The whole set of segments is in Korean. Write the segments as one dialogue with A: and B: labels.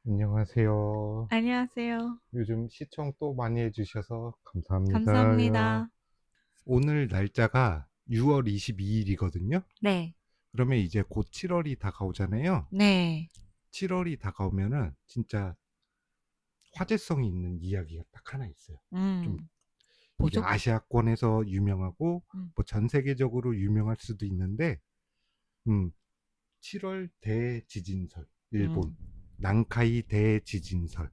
A: 안녕하세요.
B: 안녕하세요.
A: 요즘 시청 또 많이 해주셔서 감사합니다.
B: 감사합니다.
A: 오늘 날짜가 6월 22일이거든요.
B: 네.
A: 그러면 이제 곧 7월이 다가오잖아요.
B: 네.
A: 7월이 다가오면은 진짜 화제성이 있는 이야기가 딱 하나 있어요. 좀
B: 음.
A: 이게
B: 뭐죠?
A: 아시아권에서 유명하고
B: 음.
A: 뭐 전 세계적으로 유명할 수도 있는데, 음, 7월 대지진설, 일본
B: 음.
A: 난카이 대지진설.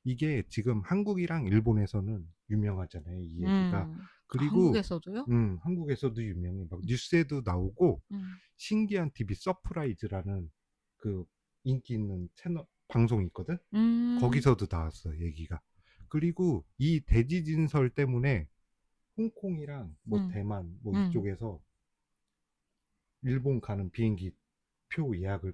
A: 이게 지금 한국이랑 일본에서는 유명하잖아요, 이 얘기가. 그리고
B: 한국에서도요?
A: 한국에서도 유명해. 막
B: 음.
A: 뉴스에도 나오고,
B: 음.
A: 신기한 TV 서프라이즈라는 그 인기 있는 채널 방송이 있거든.
B: 음.
A: 거기서도 나왔어, 얘기가. 그리고 이 대지진설 때문에 홍콩이랑 뭐
B: 음.
A: 대만 뭐
B: 음.
A: 이쪽에서 일본 가는 비행기 표 예약을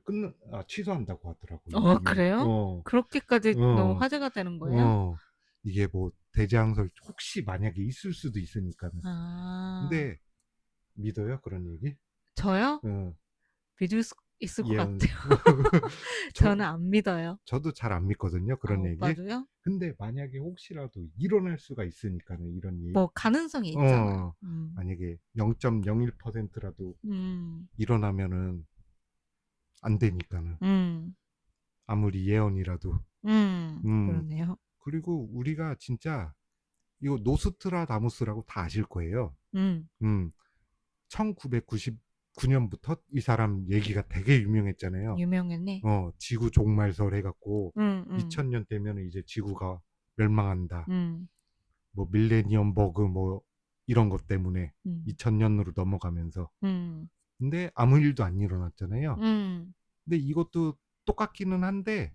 A: 취소한다고 하더라고, 요즘에.
B: 그래요? 그렇게까지 너무
A: 어,
B: 화제가 되는 거예요?
A: 어, 이게 뭐 대장설 혹시 만약에 있을 수도 있으니까는.
B: 아.
A: 근데 믿어요, 그런 얘기?
B: 저요?
A: 어,
B: 믿을 수 있을 것
A: 예언.
B: 같아요.
A: 저
B: 저는 안 믿어요.
A: 저도 잘 안 믿거든요, 그런 얘기.
B: 오빠도요?
A: 근데 만약에 혹시라도 일어날 수가 있으니까는 이런
B: 뭐 가능성이 있잖아요.
A: 어, 만약에 0.01%라도
B: 음.
A: 일어나면은 안 되니까는,
B: 음.
A: 아무리 예언이라도. 음
B: 그러네요.
A: 그리고 우리가 진짜 이거 노스트라다무스라고 다 아실 거예요.
B: 음.
A: 음 1999년부터 이 사람 얘기가 되게 유명했잖아요.
B: 유명했네.
A: 지구 종말설 해갖고
B: 음. 음.
A: 2000년 되면 이제 지구가 멸망한다.
B: 음.
A: 뭐 밀레니엄 버그 뭐 이런 것 때문에
B: 음.
A: 2000년으로 넘어가면서.
B: 음.
A: 근데 아무 일도 안 일어났잖아요.
B: 음.
A: 근데 이것도 똑같기는 한데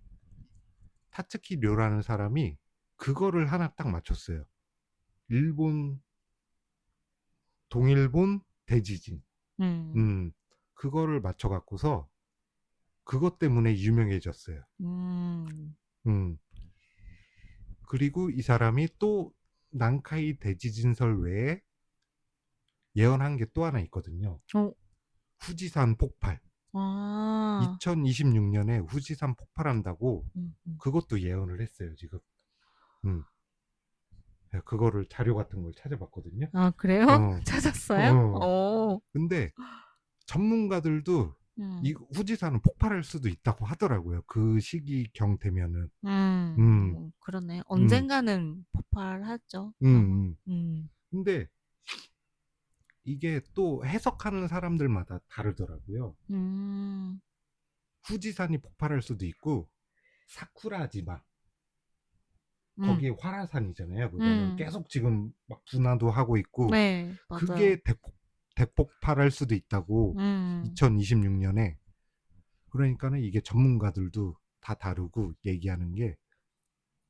A: 타츠키 료라는 사람이 그거를 하나 딱 맞췄어요. 일본 동일본 대지진.
B: 음.
A: 음 그거를 맞춰갖고서 그것 때문에 유명해졌어요.
B: 음.
A: 음 그리고 이 사람이 또 난카이 대지진설 외에 예언한 게 또 하나 있거든요.
B: 어.
A: 후지산 폭발.
B: 아.
A: 2026년에 후지산 폭발한다고
B: 음.
A: 그것도 예언을 했어요, 지금. 음 그거를 자료 같은 걸 찾아봤거든요.
B: 아, 그래요?
A: 어,
B: 찾았어요?
A: 어. 근데 전문가들도 이
B: 음.
A: 후지산은 폭발할 수도 있다고 하더라고요. 그 시기경 되면은. 음,
B: 그러네.
A: 음,
B: 언젠가는 폭발하죠.
A: 음.
B: 음.
A: 근데 이게 또 해석하는 사람들마다 다르더라고요.
B: 음.
A: 후지산이 폭발할 수도 있고, 사쿠라지마.
B: 음.
A: 거기에 활화산이잖아요. 그거는
B: 음.
A: 계속 지금 막 분화도 하고 있고,
B: 네, 맞아요.
A: 그게 대폭발할 수도 있다고.
B: 음.
A: 2026년에. 그러니까는 이게 전문가들도 다 다르고 얘기하는 게,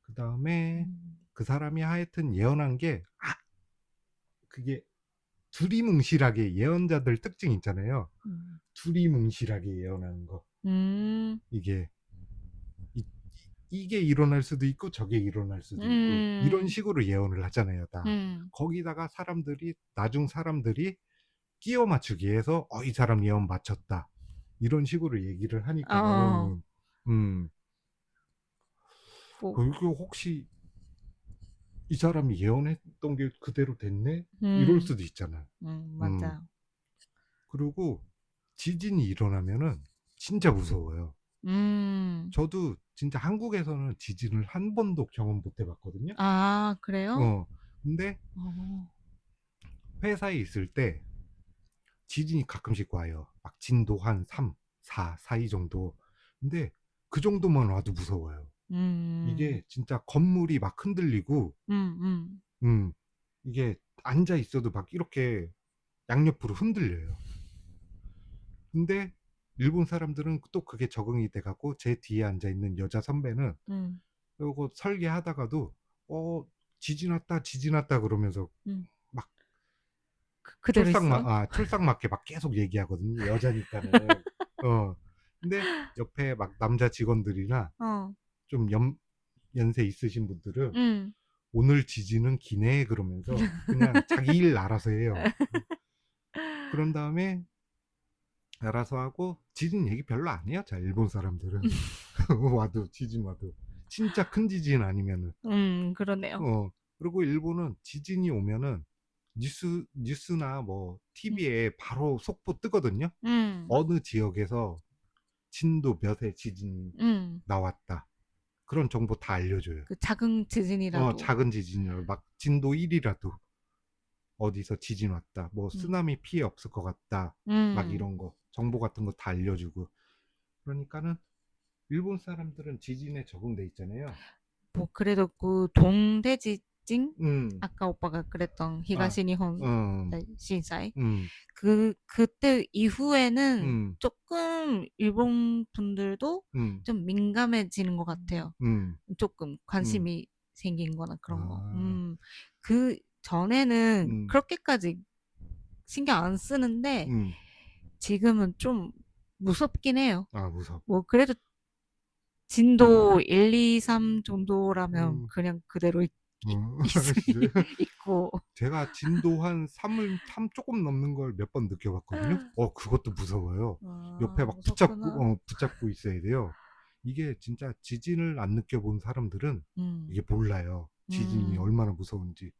A: 그 다음에
B: 음.
A: 그 사람이 하여튼 예언한 게, 그게 두리뭉실하게 예언자들 특징 있잖아요.
B: 음.
A: 두리뭉실하게 예언하는 거.
B: 음.
A: 이게 이, 이게 일어날 수도 있고 저게 일어날 수도 있고 이런
B: 음.
A: 식으로 예언을 하잖아요, 다.
B: 음.
A: 거기다가 나중 사람들이 끼워 맞추기 위해서 이 사람 예언 맞췄다. 이런 식으로 얘기를
B: 어.
A: 하니까는 음
B: 뭐.
A: 그리고 혹시 이 사람이 예언했던 게 그대로 됐네? 이럴
B: 음.
A: 수도 있잖아. 음
B: 맞아요.
A: 그리고 지진이 일어나면은 진짜 무서워요.
B: 음.
A: 저도 진짜 한국에서는 지진을 한 번도 경험 못 해봤거든요.
B: 아, 그래요?
A: 어, 근데
B: 어.
A: 회사에 있을 때 지진이 가끔씩 와요. 막 진도 한 3, 4, 4이 정도. 근데 그 정도만 와도 무서워요.
B: 음.
A: 이게 진짜 건물이 막 흔들리고,
B: 음.
A: 음, 이게 앉아 있어도 막 이렇게 양옆으로 흔들려요. 근데 일본 사람들은 또 그게 적응이 돼갖고 제 뒤에 앉아 있는 여자 선배는
B: 음.
A: 요거 설계하다가도 지진 왔다 지진 왔다 그러면서
B: 음.
A: 막
B: 그대로 있어?
A: 출상 맞게 막 계속 얘기하거든요. 여자니까는. 어 근데 옆에 막 남자 직원들이나
B: 어.
A: 좀 연세 있으신 분들은
B: 음.
A: 오늘 지진은 기네 그러면서 그냥 자기 일 알아서 해요. 그런 다음에 알아서 하고 지진 얘기 별로 안 해요. 자, 일본 사람들은 와도 지진 와도 진짜 큰 지진 아니면은
B: 그러네요.
A: 그리고 일본은 지진이 오면은 뉴스나 뭐
B: 음.
A: TV에 바로 속보 뜨거든요.
B: 음.
A: 어느 지역에서 진도 몇의 지진이
B: 음.
A: 나왔다. 그런 정보 다 알려줘요.
B: 그 작은 지진이라도.
A: 작은 지진이라도 막 진도 1이라도 어디서 지진 왔다. 뭐
B: 음.
A: 쓰나미 피해 없을 것 같다. 막
B: 음.
A: 이런 거 정보 같은 거 다 알려주고. 그러니까는 일본 사람들은 지진에 적응돼 있잖아요.
B: 뭐 그래도 그 동대지진
A: 음,
B: 아까 오빠가 그랬던
A: 아,
B: 히가시니혼
A: 음,
B: 신사이
A: 음,
B: 그때 이후에는
A: 음,
B: 조금 일본 분들도
A: 음,
B: 좀 민감해지는 것 같아요.
A: 음,
B: 조금
A: 음,
B: 관심이 생긴 거나 그런 거.
A: 아,
B: 그 전에는
A: 음,
B: 그렇게까지 신경 안 쓰는데
A: 음,
B: 지금은 좀 무섭긴 해요.
A: 아, 무섭.
B: 뭐 그래도 진도 1, 2, 3 정도라면
A: 음,
B: 그냥 그대로
A: 진짜.
B: 있고.
A: 제가 진도 한 3 조금 넘는 걸 몇 번 느껴봤거든요. 그것도 무서워요. 옆에
B: 아,
A: 막
B: 무섭구나.
A: 붙잡고 있어야 돼요. 이게 진짜 지진을 안 느껴본 사람들은
B: 음,
A: 이게 몰라요. 지진이
B: 음,
A: 얼마나 무서운지.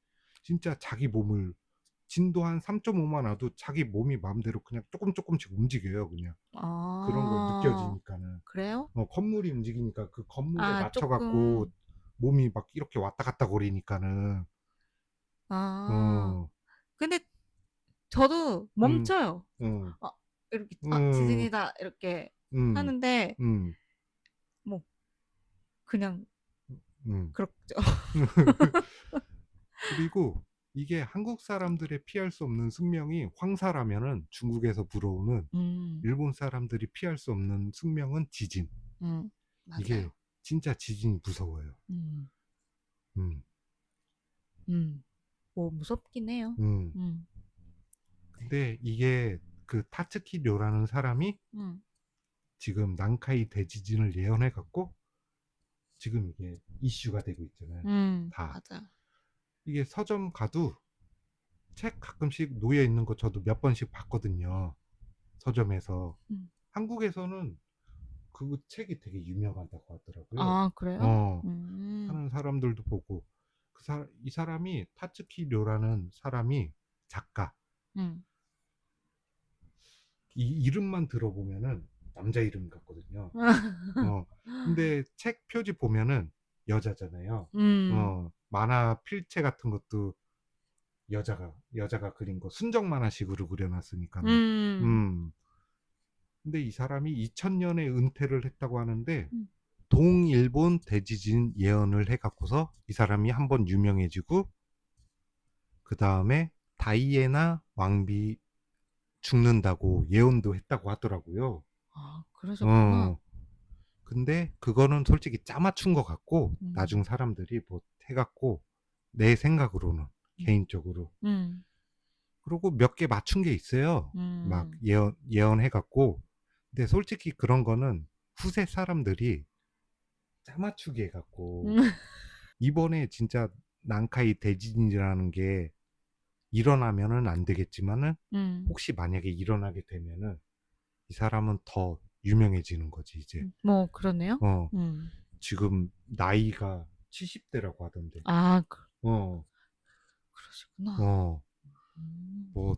A: 진짜 자기 몸을 진도 한 3.5만 와도 자기 몸이 마음대로 그냥 조금씩 움직여요. 그냥 그런 걸
B: 아,
A: 느껴지니까는.
B: 그래요?
A: 건물이 움직이니까 그 건물에
B: 아,
A: 맞춰갖고
B: 조금,
A: 몸이 막 이렇게 왔다 갔다 거리니까는.
B: 아,
A: 어,
B: 근데 저도
A: 음,
B: 멈춰요.
A: 음,
B: 아, 이렇게,
A: 음,
B: 지진이다, 이렇게
A: 음,
B: 하는데,
A: 음,
B: 뭐, 그냥,
A: 음.
B: 그렇죠.
A: 그리고 이게 한국 사람들의 피할 수 없는 숙명이 황사라면은 중국에서 불어오는
B: 음,
A: 일본 사람들이 피할 수 없는 숙명은 지진. 이게
B: 맞아요.
A: 진짜 지진이 무서워요.
B: 음,
A: 음,
B: 뭐, 무섭긴 해요.
A: 음.
B: 음,
A: 근데 이게 그 타츠키료라는 사람이
B: 음,
A: 지금 난카이 대지진을 예언해 갖고 지금 이게 이슈가 되고 있잖아요. 다.
B: 맞아요.
A: 이게 서점 가도 책 가끔씩 놓여 있는 거 저도 몇 번씩 봤거든요. 서점에서.
B: 음.
A: 한국에서는 그 책이 되게 유명하다고 하더라고요.
B: 아, 그래요?
A: 어, 하는 사람들도 보고 이 사람이 타츠키 료라는 사람이 작가.
B: 음,
A: 이 이름만 들어보면은 남자 이름 같거든요. 근데 책 표지 보면은 여자잖아요.
B: 음,
A: 만화 필체 같은 것도 여자가 그린 거 순정 만화식으로 그려놨으니까는.
B: 음,
A: 음. 근데 이 사람이 2000년에 은퇴를 했다고 하는데
B: 음,
A: 동일본 대지진 예언을 해갖고서 이 사람이 한번 유명해지고 그 다음에 다이애나 왕비 죽는다고 예언도 했다고 하더라고요.
B: 아, 그러셨구나.
A: 어, 근데 그거는 솔직히 짜맞춘 것 같고
B: 음,
A: 나중 사람들이 뭐 해갖고 내 생각으로는
B: 음,
A: 개인적으로
B: 음,
A: 그리고 몇 개 맞춘 게 있어요. 막
B: 음,
A: 예언해갖고 근데 솔직히 그런 거는 후세 사람들이 짜맞추기 해갖고
B: 음,
A: 이번에 진짜 난카이 대지진이라는 게 일어나면은 안 되겠지만은
B: 음,
A: 혹시 만약에 일어나게 되면은 이 사람은 더 유명해지는 거지 이제.
B: 뭐, 그러네요.
A: 어
B: 음,
A: 지금 나이가 70대라고 하던데.
B: 아,
A: 어
B: 그러시구나.
A: 어
B: 음,
A: 뭐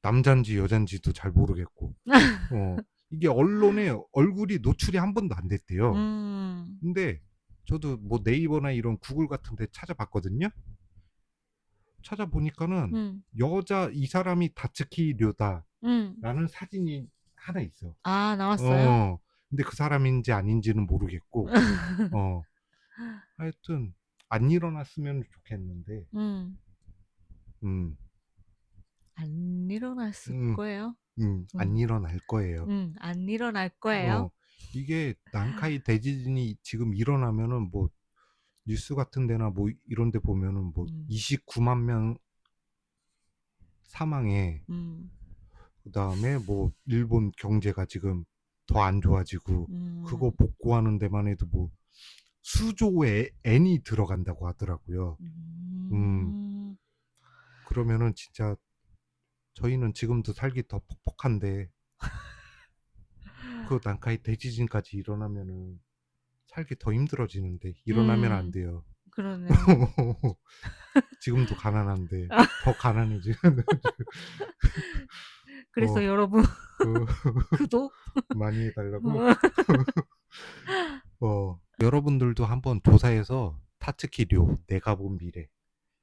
A: 남잔지 여잔지도 잘 모르겠고. 이게 언론에 얼굴이 노출이 한 번도 안 됐대요.
B: 음,
A: 근데 저도 뭐 네이버나 이런 구글 같은 데 찾아봤거든요. 찾아보니까는
B: 음,
A: 이 사람이 다츠키 료다라는
B: 음.
A: 사진이 하나 있어.
B: 아, 나왔어요?
A: 어, 근데 그 사람인지 아닌지는 모르겠고, 어, 하여튼, 안 일어났으면 좋겠는데,
B: 음,
A: 음,
B: 안 일어났을
A: 음,
B: 거예요.
A: 안
B: 음,
A: 일어날 거예요.
B: 안 일어날 거예요.
A: 어, 이게 난카이 대지진이 지금 일어나면은 뭐, 뉴스 같은 데나 뭐 이런 데 보면은 뭐
B: 음,
A: 29만 명 사망에
B: 음,
A: 그 다음에 뭐 일본 경제가 지금 더 안 좋아지고 그거
B: 음,
A: 복구하는 데만 해도 뭐 수조의 엔이 들어간다고 하더라고요. 음,
B: 음,
A: 그러면은 진짜 저희는 지금도 살기 더 퍽퍽한데 그 난카이 대지진까지 일어나면은 살기 더 힘들어지는데 일어나면 안 돼요.
B: 그러네요.
A: 지금도 가난한데 더 가난해지는.
B: 그래서
A: 어,
B: 여러분
A: 그
B: 구독.
A: 많이 해달라고. 여러분들도 한번 조사해서 타츠키료 내가 본 미래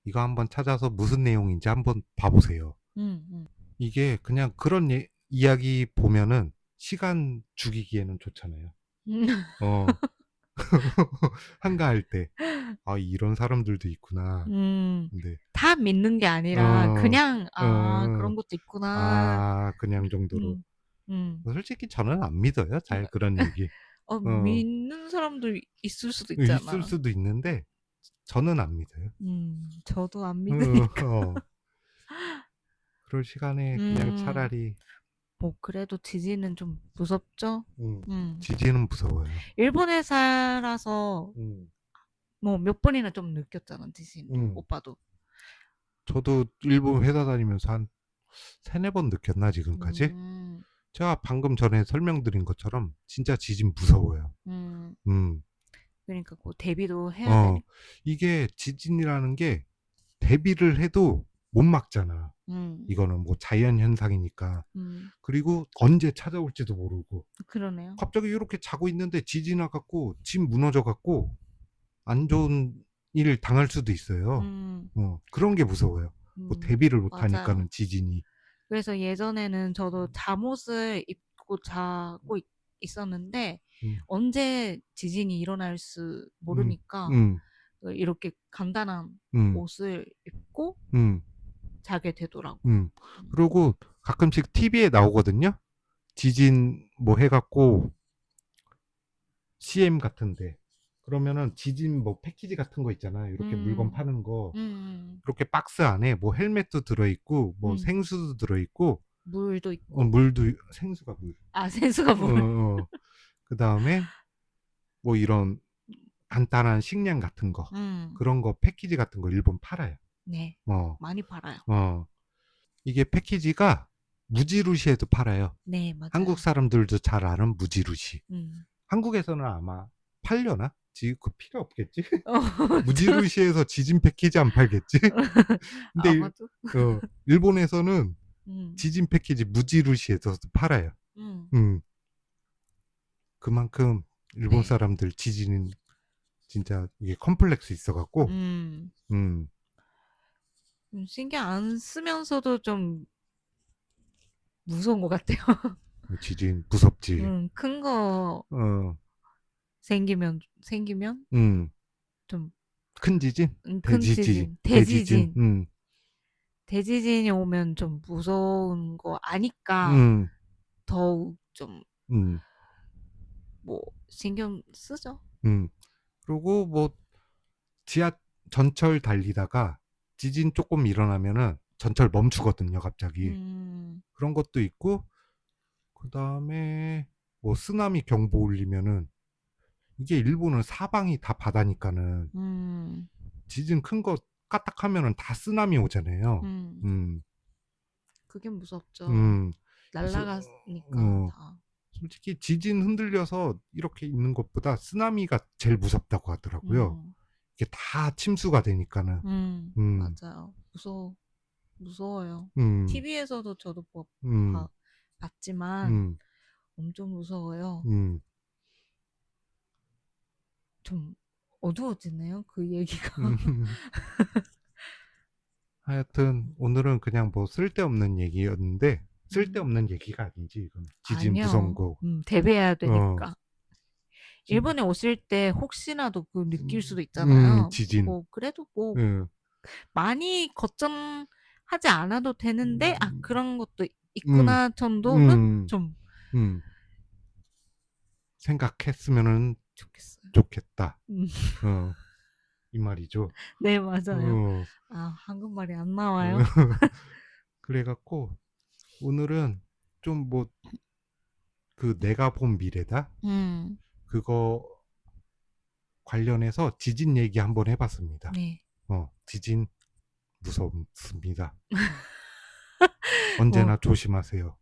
A: 이거 한번 찾아서 무슨 내용인지 한번 봐보세요.
B: 음.
A: 이게 그냥 그런 이야기 보면은 시간 죽이기에는 좋잖아요.
B: 음.
A: 어, 한가할 때, 아, 이런 사람들도 있구나.
B: 음.
A: 근데,
B: 다 믿는 게 아니라
A: 어,
B: 그냥
A: 어,
B: 그런 것도 있구나.
A: 아, 그냥 정도로.
B: 음. 음.
A: 솔직히 저는 안 믿어요. 잘 그런 얘기. 어,
B: 믿는 사람도 있을 수도
A: 있을
B: 있잖아.
A: 수도 있는데, 저는 안 믿어요.
B: 저도 안
A: 어,
B: 믿으니까.
A: 어. 그럴 시간에 그냥
B: 음.
A: 차라리,
B: 뭐 그래도 지진은 좀 무섭죠?
A: 음,
B: 음.
A: 지지는 무서워요.
B: 일본에 살아서
A: 음,
B: 뭐 몇 번이나 좀 느꼈잖아, 지진.
A: 음.
B: 오빠도.
A: 저도 일본 회사 다니면서 한 세네 번 느꼈나, 지금까지?
B: 음.
A: 제가 방금 전에 설명드린 것처럼 진짜 지진 무서워요.
B: 음.
A: 음,
B: 그러니까 그 대비도 해야
A: 어,
B: 되니까.
A: 이게 지진이라는 게 대비를 해도 못 막잖아.
B: 음.
A: 이거는 뭐 자연 현상이니까.
B: 음.
A: 그리고 언제 찾아올지도 모르고.
B: 그러네요.
A: 갑자기 이렇게 자고 있는데 지진 와갖고 집 무너져갖고 안 좋은 일 당할 수도 있어요.
B: 음.
A: 그런 게 무서워요. 뭐 대비를 못
B: 맞아요.
A: 하니까는 지진이.
B: 그래서 예전에는 저도 잠옷을 입고 자고 있었는데
A: 음,
B: 언제 지진이 일어날 수
A: 음,
B: 모르니까
A: 음,
B: 이렇게 간단한
A: 음,
B: 옷을 입고
A: 음,
B: 자게 되더라고요.
A: 음. 그리고 가끔씩 TV에 나오거든요. 지진 뭐 해갖고 CM 같은데 그러면은 지진 뭐 패키지 같은 거 있잖아요. 이렇게 물건
B: 음.
A: 파는 거
B: 음.
A: 이렇게 박스 안에 뭐 헬멧도 들어있고 뭐
B: 음.
A: 생수도 들어있고
B: 물도 있고.
A: 물도 생수가 물.
B: 생수가 물.
A: 그 다음에 뭐 이런 간단한 식량 같은 거
B: 음.
A: 그런 거 패키지 같은 거 일본 팔아요.
B: 네.
A: 어,
B: 많이 팔아요.
A: 이게 패키지가 무지루시에도 팔아요.
B: 네,
A: 한국
B: 맞아요.
A: 사람들도 잘 아는 무지루시.
B: 음.
A: 한국에서는 아마 팔려나? 지금 그 필요 없겠지?
B: 어,
A: 무지루시에서 지진 패키지 안 팔겠지? 근데
B: 아마도.
A: 일본에서는
B: 음.
A: 지진 패키지 무지루시에서 팔아요.
B: 음.
A: 음, 그만큼 일본
B: 네.
A: 사람들 지진은 진짜 이게 컴플렉스 있어갖고,
B: 음.
A: 음,
B: 신경 안 쓰면서도 좀 무서운 것 같아요.
A: 지진 무섭지.
B: 큰 거
A: 어,
B: 생기면
A: 음,
B: 좀
A: 큰 지진?
B: 큰
A: 대지진,
B: 지진,
A: 대지진,
B: 대지진이 오면 좀 무서운 거 아니까
A: 음,
B: 더욱 좀
A: 음,
B: 뭐 신경 쓰죠.
A: 그리고 뭐 지하 전철 달리다가 지진 조금 일어나면은 전철 멈추거든요, 갑자기.
B: 음.
A: 그런 것도 있고, 그 다음에 뭐 쓰나미 경보 울리면은 이게 일본은 사방이 다 바다니까는
B: 음.
A: 지진 큰 거 까딱하면은 다 쓰나미 오잖아요.
B: 음.
A: 음,
B: 그게 무섭죠.
A: 음, 그래서
B: 날아가니까 다.
A: 솔직히 지진 흔들려서 이렇게 있는 것보다 쓰나미가 제일 무섭다고 하더라고요.
B: 음.
A: 이게 다 침수가 되니까는. 음,
B: 맞아요. 무서워요.
A: 음,
B: TV에서도 저도
A: 음,
B: 봤지만
A: 음,
B: 엄청 무서워요.
A: 음,
B: 좀 어두워지네요. 그 얘기가.
A: 음. 하여튼 오늘은 그냥 뭐 쓸데없는 얘기였는데
B: 음.
A: 쓸데없는 얘기가 아니지 이건 지진 무서운
B: 아니요.
A: 거.
B: 대비해야
A: 어,
B: 되니까.
A: 진,
B: 일본에 오실 때 혹시나도 느낄 수도 있잖아요.
A: 지진.
B: 뭐 그래도 뭐
A: 음,
B: 많이 걱정하지 않아도 되는데
A: 음,
B: 그런 것도
A: 음,
B: 있구나 정도는
A: 음,
B: 좀
A: 음. 생각했으면은
B: 좋겠어요.
A: 좋겠다.
B: 음.
A: 어, 이 말이죠.
B: 네, 맞아요.
A: 어,
B: 한국말이 안 나와요.
A: 그래갖고 오늘은 좀 뭐 그 내가 본 미래다
B: 음.
A: 그거 관련해서 지진 얘기 한번 해봤습니다.
B: 네.
A: 지진 무섭습니다. 언제나
B: 뭐,
A: 조심하세요.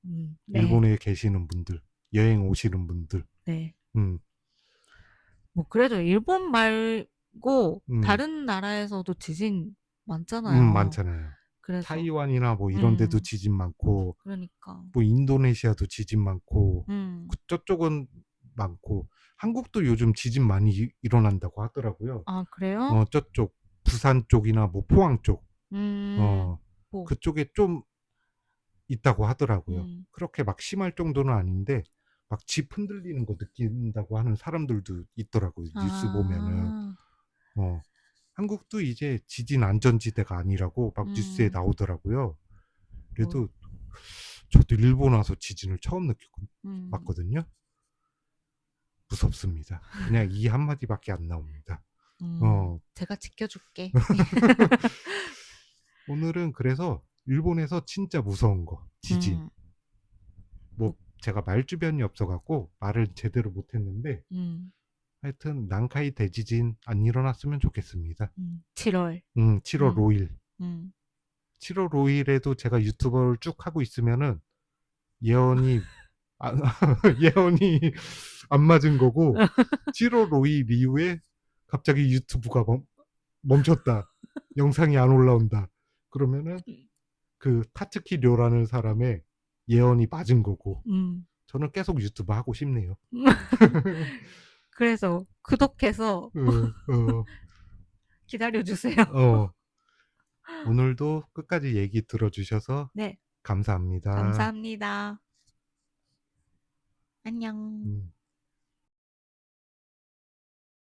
B: 네,
A: 일본에 계시는 분들, 여행 오시는 분들.
B: 네.
A: 음,
B: 뭐, 그래도 일본 말고
A: 음,
B: 다른 나라에서도 지진 많잖아요.
A: 많잖아요.
B: 그래서,
A: 타이완이나 뭐 이런 데도
B: 음,
A: 지진 많고,
B: 그러니까,
A: 뭐 인도네시아도 지진 많고,
B: 음,
A: 저쪽은 많고, 한국도 요즘 지진 많이 일어난다고 하더라고요.
B: 아, 그래요?
A: 저쪽 부산 쪽이나 뭐 포항 쪽,
B: 음,
A: 어,
B: 뭐,
A: 그쪽에 좀 있다고 하더라고요.
B: 음,
A: 그렇게 막 심할 정도는 아닌데 막 집 흔들리는 거 느낀다고 하는 사람들도 있더라고요. 뉴스 보면은.
B: 아,
A: 어, 한국도 이제 지진 안전지대가 아니라고 막 뉴스에
B: 음,
A: 나오더라고요.
B: 뭐,
A: 그래도 저도 일본 와서 지진을 처음 느끼고
B: 음,
A: 봤거든요. 무섭습니다. 그냥 이 한마디밖에 안 나옵니다. 어,
B: 제가 지켜줄게.
A: 오늘은 그래서 일본에서 진짜 무서운 거, 지진.
B: 음,
A: 뭐
B: 뭐,
A: 제가 말 주변이 없어갖고 말을 제대로 못했는데
B: 음,
A: 하여튼 난카이 대지진 안 일어났으면 좋겠습니다.
B: 7월,
A: 7월
B: 음,
A: 5일.
B: 음,
A: 7월 5일에도 제가 유튜버를 쭉 하고 있으면은 예언이 아, 예언이 안 맞은 거고 7월 5일 이후에 갑자기 유튜브가 멈췄다. 영상이 안 올라온다. 그러면은 그 타츠키 료라는 사람의 예언이 맞은 거고
B: 음.
A: 저는 계속 유튜브 하고 싶네요.
B: 그래서 구독해서
A: 어, 어,
B: 기다려주세요.
A: 어. 오늘도 끝까지 얘기 들어주셔서
B: 네,
A: 감사합니다.
B: 감사합니다. 안녕.
A: 음.